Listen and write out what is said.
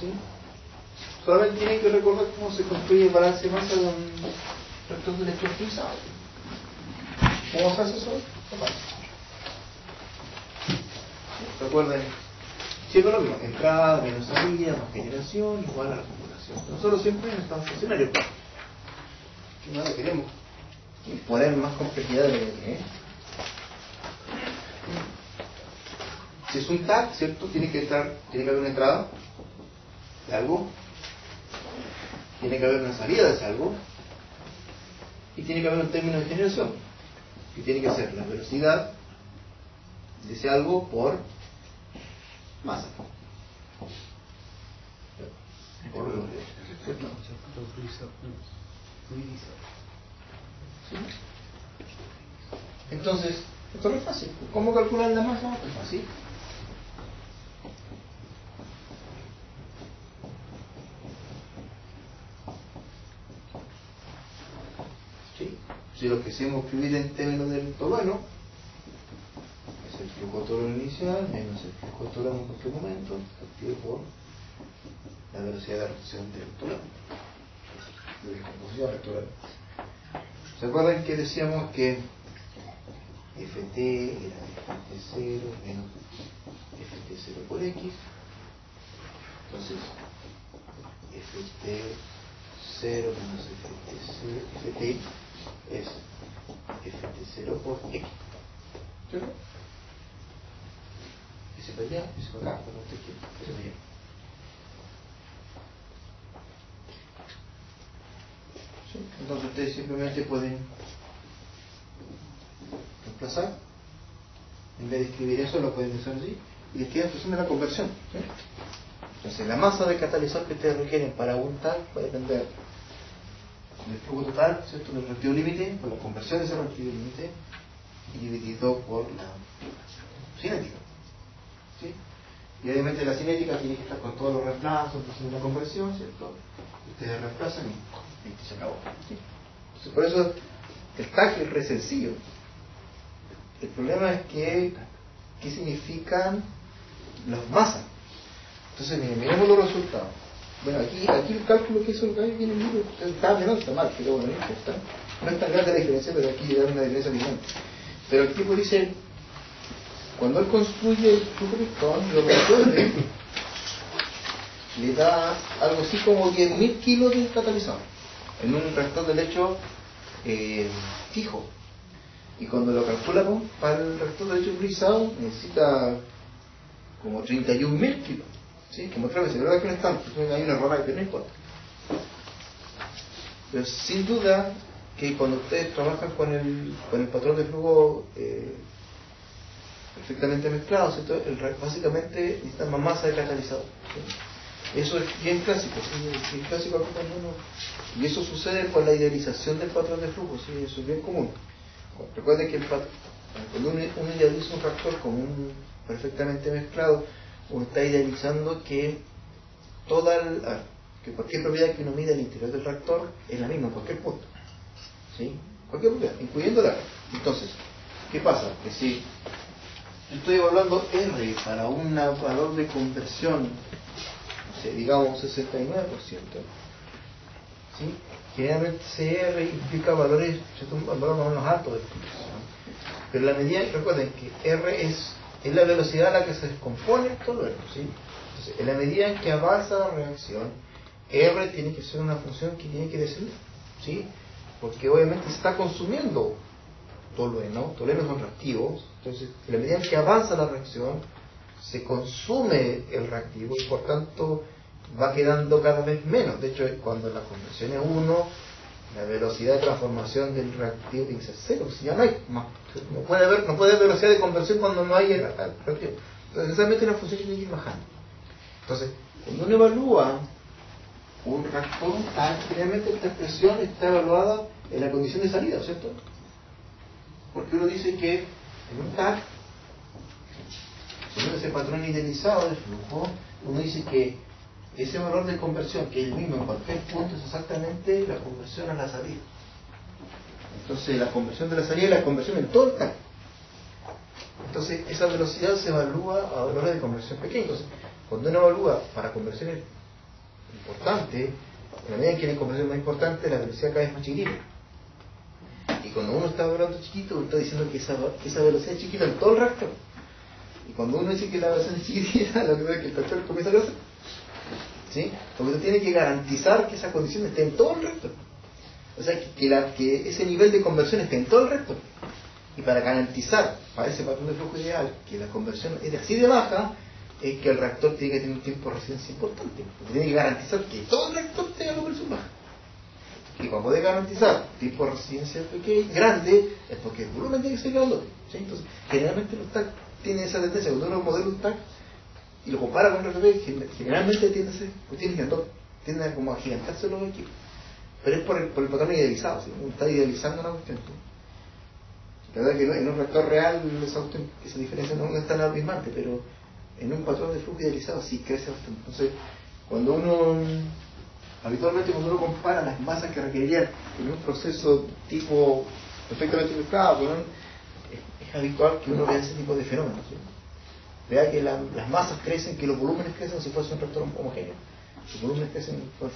¿sí? Solamente tienen que recordar cómo se construye el balance de masa de un reactor de electrofluidizado. ¿Cómo se hace eso? Recuerden, siempre lo mismo: entrada menos salida más generación igual a la acumulación. Nosotros siempre en estado estacionario, que no le queremos poner más complejidad de lo que tiene. Si es un TAC, ¿cierto? Tiene que haber una entrada de algo, tiene que haber una salida de ese algo, y tiene que haber un término de generación, que tiene que ser la velocidad de ese algo por masa. Por velocidad. ¿Sí? Entonces, esto no es fácil. ¿Cómo calcular la masa? Es fácil. ¿Sí? Si lo que hacemos escribir en términos del tolueno es el flujo tolueno inicial menos el flujo tolueno en cualquier momento, partido por la velocidad de reacción del tolueno, de descomposición del tolueno. ¿Se acuerdan que decíamos que Ft era Ft0 menos Ft0 por X? Entonces, Ft0 menos Ft es Ft0 por X. ¿Cierto? Ese para allá, ese para acá, cuando usted quiera, ese para allá. ¿Sí? Entonces ustedes simplemente pueden reemplazar, en vez de escribir eso lo pueden hacer así y les queda función de la conversión. ¿Sí? Entonces la masa de catalizador que ustedes requieren para un TAC puede depender del flujo total, ¿cierto?, del reactivo límite, por la conversión de ese reactivo límite, y dividido por la cinética. ¿Sí? Y obviamente la cinética tiene que estar con todos los reemplazos, entonces la conversión, ¿cierto? Ustedes reemplazan y se acabó. ¿Sí? Entonces, por eso el TAC es re sencillo. El problema es que ¿qué significan las masas? Entonces, miremos los resultados. Bueno, aquí el cálculo que hizo el gallo viene en el libro, está bien, no está mal, pero bueno, no importa. No es tan grande la diferencia, pero aquí da una diferencia gigante. Pero el tipo dice, cuando él construye su cristón, lo resuelve, le da algo así como 10.000 kilos de catalizador en un reactor de lecho fijo. Y cuando lo calcula para el reactor de lecho fluidizado, necesita como 31.000 kilos. ¿Sí? Como 3 veces, verdad que no es tanto, hay un error ahí, pero no importa. Pero sin duda que cuando ustedes trabajan con el patrón de flujo perfectamente mezclado, ¿cierto? Básicamente necesitan más masa de catalizador. ¿Sí? Eso es bien clásico, ¿sí? Es bien clásico cuando uno, y eso sucede con la idealización del patrón de flujo, ¿sí? Eso es bien común. Recuerden que cuando uno idealiza un reactor como un perfectamente mezclado, uno está idealizando que que cualquier propiedad que uno mide al interior del reactor es la misma en cualquier punto. ¿Sí? Cualquier propiedad, incluyendo la R. Entonces, ¿qué pasa? Que si estoy evaluando R para un valor de conversión, no sé, digamos 69%, ¿sí? Generalmente CR implica valores, un valor más o menos alto de conversión. Pero la medida, recuerden que R es la velocidad a la que se descompone todo esto, ¿sí? Entonces, en la medida en que avanza la reacción, R tiene que ser una función que tiene que descender, ¿sí? Porque obviamente se está consumiendo toluenos son reactivos, entonces en la medida en que avanza la reacción, se consume el reactivo y por tanto va quedando cada vez menos. De hecho, cuando la conversión es 1, la velocidad de transformación del reactivo tiene que ser 0, si ya no hay más. No puede haber velocidad de conversión cuando no hay el reactivo. Entonces, necesariamente una función que tiene que ir bajando. Entonces, cuando uno evalúa un reactor, generalmente esta expresión está evaluada en la condición de salida, ¿cierto? Porque uno dice que en un TAC, según ese patrón idealizado de flujo, uno dice que ese valor de conversión, que es el mismo en cualquier punto, es exactamente la conversión a la salida. Entonces, la conversión de la salida es la conversión en todo el TAC. Entonces, esa velocidad se evalúa a valores de conversión pequeños. Entonces, cuando uno evalúa para conversiones importante, en la medida en que la conversión es más importante, la velocidad cada vez más chiquitita. Y cuando uno está hablando chiquito, uno está diciendo que esa velocidad es chiquita en todo el reactor. Y cuando uno dice que la velocidad es chiquitita, lo que pasa es que el reactor comienza a crecer. ¿Sí? Porque uno tiene que garantizar que esa condición esté en todo el reactor. O sea, que ese nivel de conversión esté en todo el reactor. Y para garantizar, para ese patrón de flujo ideal, que la conversión es así de baja, es que el reactor tiene que tener un tiempo de resistencia importante. Porque tiene que garantizar que todo el reactor tenga conversión baja. Y para poder garantizar tiempo de resistencia pequeño, grande, es porque el volumen tiene que ser grande. ¿Sí? Entonces, generalmente los TAC tienen esa tendencia. Cuando uno modela un TAC y lo compara con el RTP, generalmente tienden a como a agigantarse los equipos. Pero es por el patrón idealizado. ¿Sí? Uno está idealizando una cuestión. La verdad que en un reactor real esa diferencia no es tan alarmante, pero en un patrón de flujo idealizado sí crece bastante. Entonces, habitualmente cuando uno compara las masas que requerirían en un proceso tipo perfectamente ilustrado, es habitual que uno vea ese tipo de fenómenos. ¿Sí? Vea que las masas crecen, que los volúmenes crecen si fuese un reactor homogéneo. Los volúmenes crecen de forma